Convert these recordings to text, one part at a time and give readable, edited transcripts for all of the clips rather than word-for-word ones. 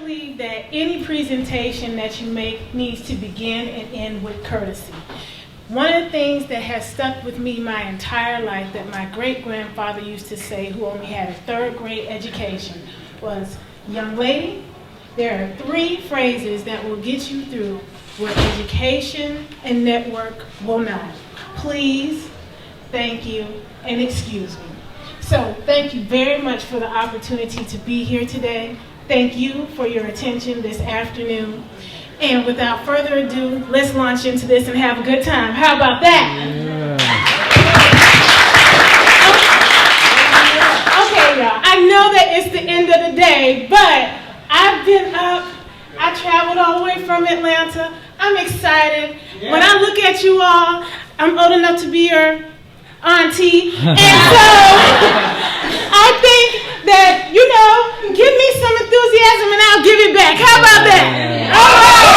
believe that any presentation that you make needs to begin and end with courtesy. One of the things that has stuck with me my entire life that my great-grandfather used to say, who only had a third-grade education, was, young lady, there are 3 phrases that will get you through where education and network will not. Please, thank you, and excuse me. So thank you very much for the opportunity to be here today. Thank you for your attention this afternoon. And without further ado, let's launch into this and have a good time. How about that? Yeah. Okay, y'all. I know that it's the end of the day, but I've been up. I traveled all the way from Atlanta. I'm excited. Yeah. When I look at you all, I'm old enough to be your auntie. And so I think that, give me some enthusiasm and I'll give it back. How about that? All right.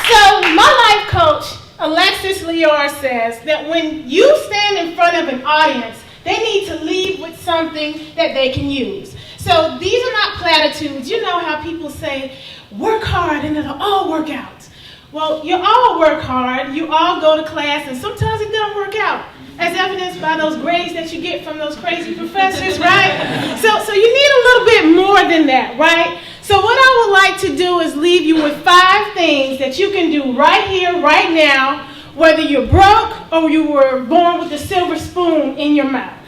So my life coach, Alexis Lior, says that when you stand in front of an audience, they need to leave with something that they can use. So these are not platitudes. You know how people say, work hard and it'll all work out. Well, you all work hard, you all go to class, and sometimes it doesn't work out, as evidenced by those grades that you get from those crazy professors, right? So you need a little bit more than that, right? So what I would like to do is leave you with 5 things that you can do right here, right now, whether you're broke or you were born with a silver spoon in your mouth.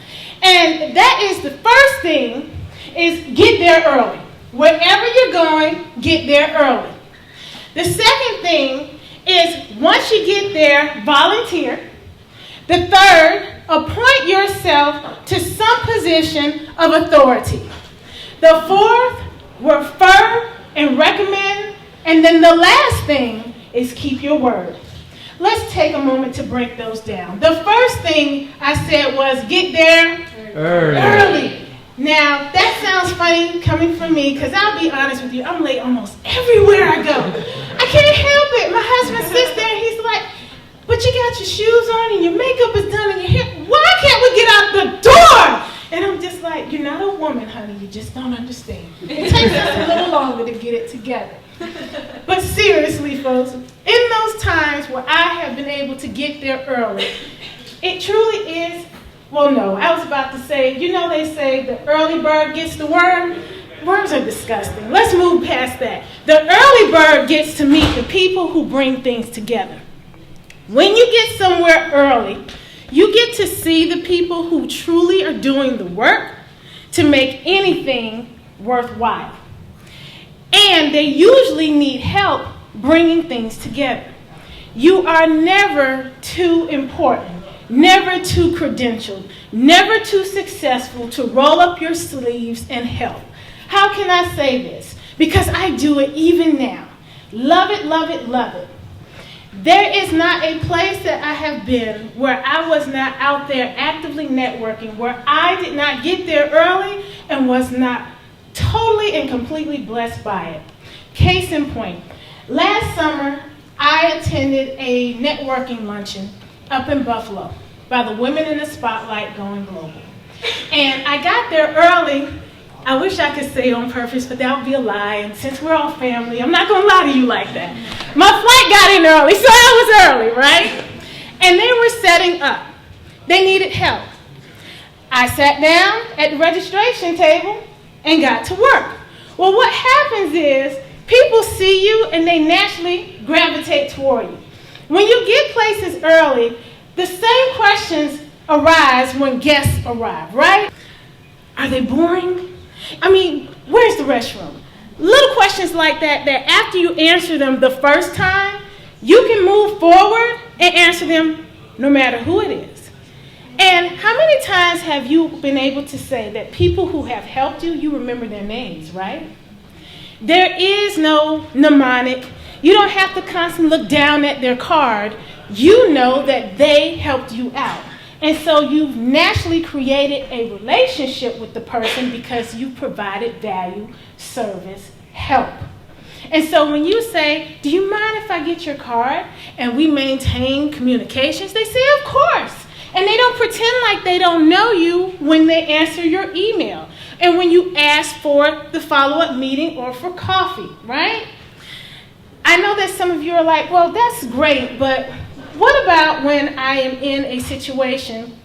And that is the first thing, is get there early. Wherever you're going, get there early. The second thing is, once you get there, volunteer. The third, appoint yourself to some position of authority. The fourth, refer and recommend. And then the last thing is keep your word. Let's take a moment to break those down. The first thing I said was get there early. Now, that sounds funny coming from me, because I'll be honest with you, I'm late almost everywhere I go. I can't help it. My husband sits there and he's like, but you got your shoes on and your makeup is done and your hair, why can't we get out the door? And I'm just like, you're not a woman, honey, you just don't understand. It takes us a little longer to get it together. But seriously, folks, in those times where I have been able to get there early, it truly is. Well, no, I was about to say, they say the early bird gets the worm. Worms are disgusting. Let's move past that. The early bird gets to meet the people who bring things together. When you get somewhere early, you get to see the people who truly are doing the work to make anything worthwhile. And they usually need help bringing things together. You are never too important. Never too credentialed, never too successful to roll up your sleeves and help. How can I say this? Because I do it even now. Love it, love it, love it. There is not a place that I have been where I was not out there actively networking, where I did not get there early and was not totally and completely blessed by it. Case in point, last summer I attended a networking luncheon up in Buffalo by the Women in the Spotlight Going Global. And I got there early. I wish I could say on purpose, but that would be a lie. And since we're all family, I'm not going to lie to you like that. My flight got in early, so I was early, right? And they were setting up. They needed help. I sat down at the registration table and got to work. Well, what happens is people see you and they naturally gravitate toward you. When you get places early, the same questions arise when guests arrive, right? Are they boring? I mean, where's the restroom? Little questions like that after you answer them the first time, you can move forward and answer them no matter who it is. And how many times have you been able to say that people who have helped you, you remember their names, right? There is no mnemonic. You don't have to constantly look down at their card. You know that they helped you out. And so you've naturally created a relationship with the person because you provided value, service, help. And so when you say, do you mind if I get your card? And we maintain communications, they say, of course. And they don't pretend like they don't know you when they answer your email. and when you ask for the follow-up meeting or for coffee, right? I know that some of you are like, well, that's great, but what about when I am in a situation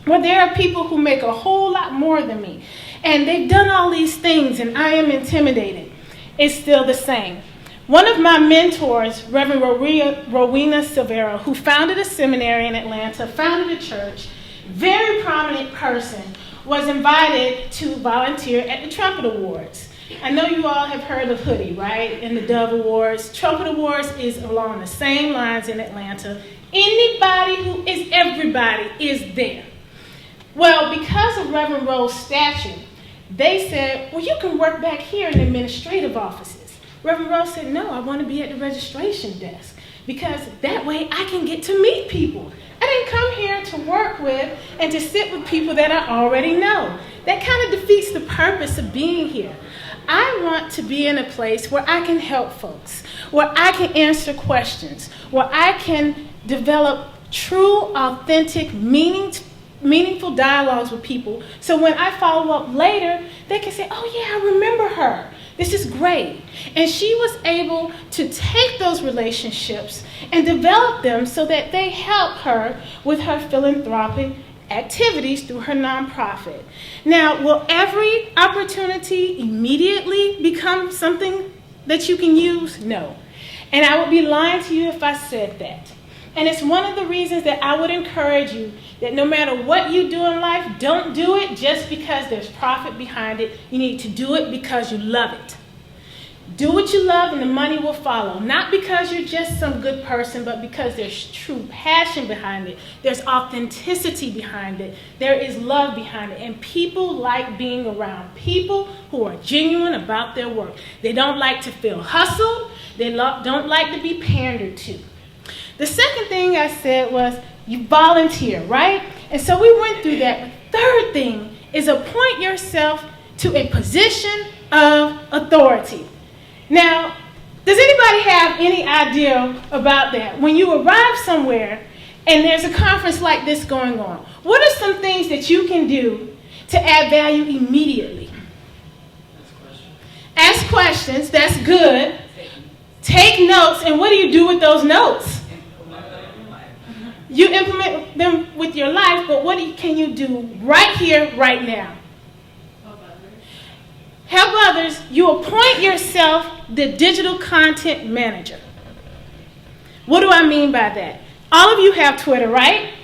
where there are people who make a whole lot more than me, and they've done all these things, and I am intimidated? It's still the same. One of my mentors, Reverend Rowena Silvera, who founded a seminary in Atlanta, founded a church, very prominent person, was invited to volunteer at the Trumpet Awards. I know you all have heard of Hoodie, right? And the Dove Awards. Trumpet Awards is along the same lines in Atlanta. Anybody who is everybody is there. Well, because of Reverend Rowe's stature, they said, well, you can work back here in the administrative offices. Reverend Rowe said, no, I want to be at the registration desk because that way I can get to meet people. I didn't come here to work with and to sit with people that I already know. That kind of defeats the purpose of being here. I want to be in a place where I can help folks, where I can answer questions, where I can develop true, authentic, meaningful dialogues with people. So when I follow up later, they can say, oh yeah, I remember her. This is great. And she was able to take those relationships and develop them so that they help her with her philanthropic activities through her nonprofit. Now, will every opportunity immediately become something that you can use? No. And I would be lying to you if I said that. And it's one of the reasons that I would encourage you that no matter what you do in life, don't do it just because there's profit behind it. You need to do it because you love it. Do what you love and the money will follow. Not because you're just some good person, but because there's true passion behind it. There's authenticity behind it. There is love behind it. And people like being around people who are genuine about their work. They don't like to feel hustled. They don't like to be pandered to. The second thing I said was you volunteer, right? And so we went through that. The third thing is appoint yourself to a position of authority. Now, does anybody have any idea about that? When you arrive somewhere and there's a conference like this going on, what are some things that you can do to add value immediately? Ask questions, that's good. Take notes, and what do you do with those notes? You implement them with your life, but what can you do right here, right now? Help others. You appoint yourself the digital content manager. What do I mean by that? All of you have Twitter, right?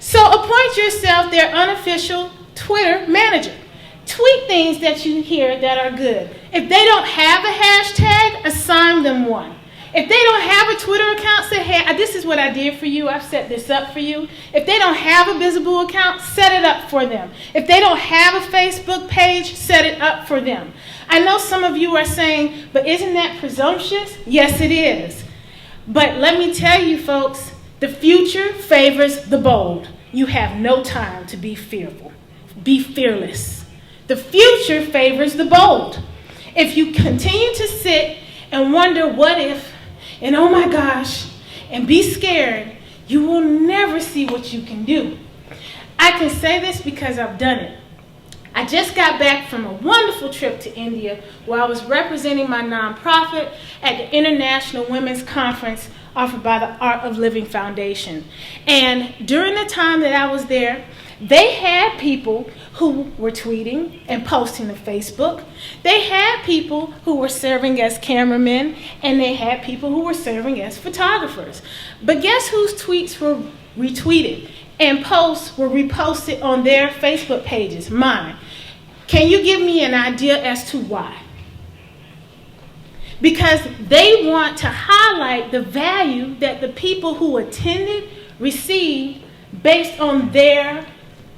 So appoint yourself their unofficial Twitter manager. Tweet things that you hear that are good. If they don't have a hashtag, assign them one. If they don't have a Twitter account, say, hey, this is what I did for you. I've set this up for you. If they don't have a visible account, set it up for them. If they don't have a Facebook page, set it up for them. I know some of you are saying, but isn't that presumptuous? Yes, it is. But let me tell you, folks, the future favors the bold. You have no time to be fearful. Be fearless. The future favors the bold. If you continue to sit and wonder what if, and oh my gosh, and be scared, you will never see what you can do. I can say this because I've done it. I just got back from a wonderful trip to India where I was representing my nonprofit at the International Women's Conference offered by the Art of Living Foundation. And during the time that I was there, they had people who were tweeting and posting to Facebook. They had people who were serving as cameramen, and they had people who were serving as photographers. But guess whose tweets were retweeted and posts were reposted on their Facebook pages? Mine. Can you give me an idea as to why? Because they want to highlight the value that the people who attended received based on their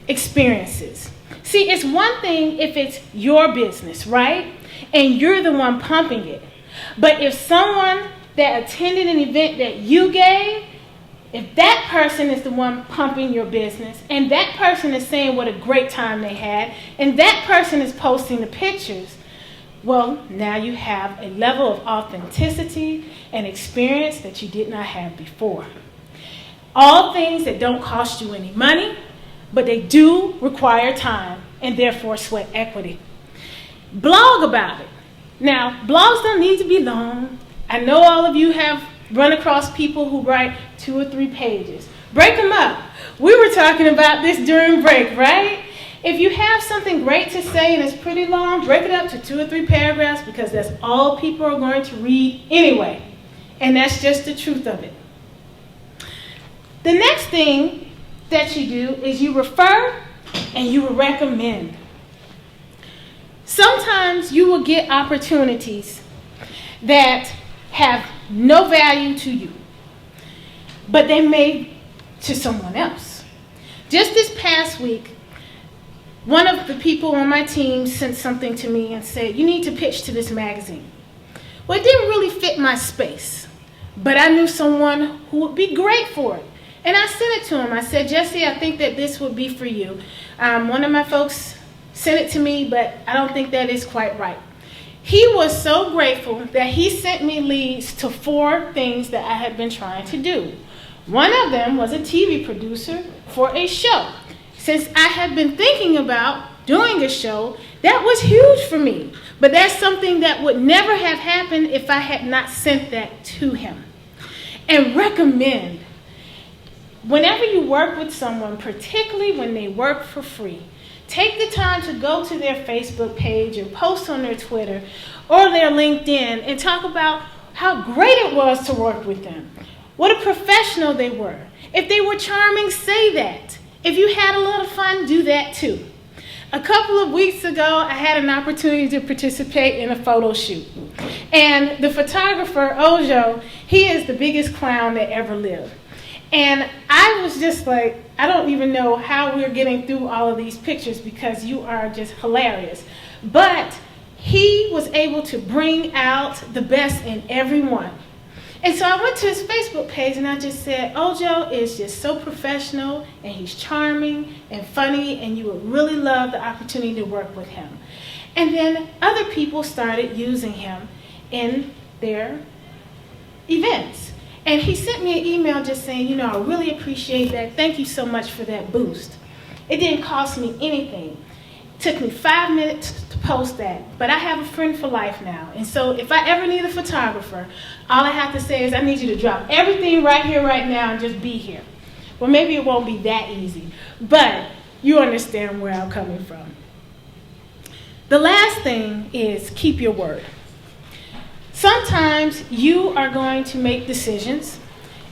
experiences. See, it's one thing if it's your business, right? And you're the one pumping it. But if someone that attended an event that you gave, if that person is the one pumping your business, and that person is saying what a great time they had, and that person is posting the pictures, well, now you have a level of authenticity and experience that you did not have before. All things that don't cost you any money, but they do require time. and therefore sweat equity. Blog about it. Now, blogs don't need to be long. I know all of you have run across people who write 2 or 3 pages. Break them up. We were talking about this during break, right? If you have something great to say and it's pretty long, break it up to 2 or 3 paragraphs, because that's all people are going to read anyway. And that's just the truth of it. The next thing that you do is you refer and you recommend. Sometimes you will get opportunities that have no value to you, but they may to someone else. Just this past week, one of the people on my team sent something to me and said, you need to pitch to this magazine. Well, it didn't really fit my space, but I knew someone who would be great for it. And I sent it to him. I said, Jesse, I think that this would be for you. One of my folks sent it to me, but I don't think that is quite right. He was so grateful that he sent me leads to 4 things that I had been trying to do. One of them was a TV producer for a show. Since I had been thinking about doing a show, that was huge for me. But that's something that would never have happened if I had not sent that to him. And recommend. Whenever you work with someone, particularly when they work for free, take the time to go to their Facebook page or post on their Twitter or their LinkedIn and talk about how great it was to work with them. What a professional they were. If they were charming, say that. If you had a little fun, do that too. A couple of weeks ago, I had an opportunity to participate in a photo shoot. And the photographer, Ojo, he is the biggest clown that ever lived. And I was just like, I don't even know how we're getting through all of these pictures because you are just hilarious. But he was able to bring out the best in everyone. And so I went to his Facebook page and I just said, Ojo is just so professional and he's charming and funny and you would really love the opportunity to work with him. And then other people started using him in their events. And he sent me an email just saying, I really appreciate that. Thank you so much for that boost. It didn't cost me anything. It took me 5 minutes to post that. But I have a friend for life now. And so if I ever need a photographer, all I have to say is I need you to drop everything right here, right now, and just be here. Well, maybe it won't be that easy. But you understand where I'm coming from. The last thing is keep your word. Sometimes you are going to make decisions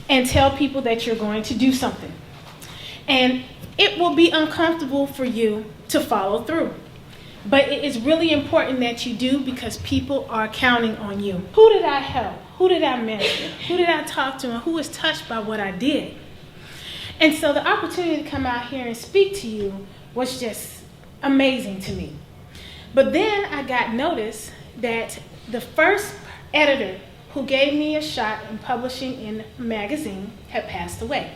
and tell people that you're going to do something. And it will be uncomfortable for you to follow through. But it is really important that you do because people are counting on you. Who did I help? Who did I mentor? Who did I talk to? And who was touched by what I did? And so the opportunity to come out here and speak to you was just amazing to me. But then I got notice that the first editor who gave me a shot in publishing in a magazine had passed away.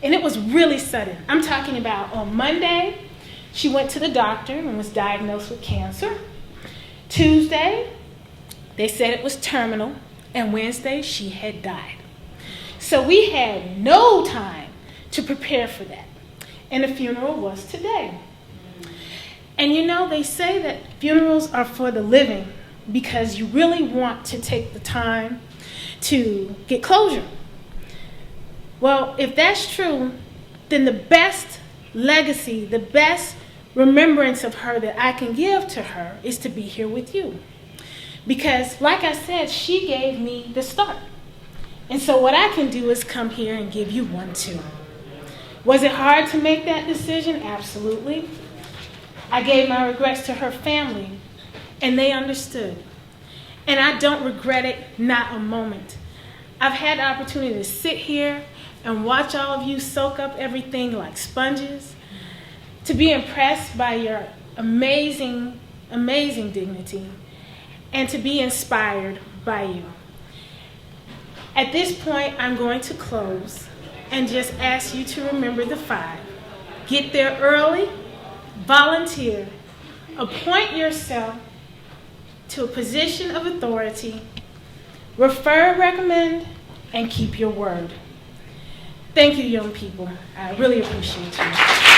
And it was really sudden. I'm talking about on Monday, she went to the doctor and was diagnosed with cancer. Tuesday, they said it was terminal. And Wednesday, she had died. So we had no time to prepare for that. And the funeral was today. And they say that funerals are for the living, because you really want to take the time to get closure. Well, if that's true, then the best legacy, the best remembrance of her that I can give to her is to be here with you. Because, like I said, she gave me the start. And so what I can do is come here and give you one too. Was it hard to make that decision? Absolutely. I gave my regrets to her family. And they understood. And I don't regret it, not a moment. I've had the opportunity to sit here and watch all of you soak up everything like sponges, to be impressed by your amazing, amazing dignity, and to be inspired by you. At this point, I'm going to close and just ask you to remember the 5. Get there early, volunteer, appoint yourself to a position of authority, refer, recommend, and keep your word. Thank you, young people. I really appreciate you.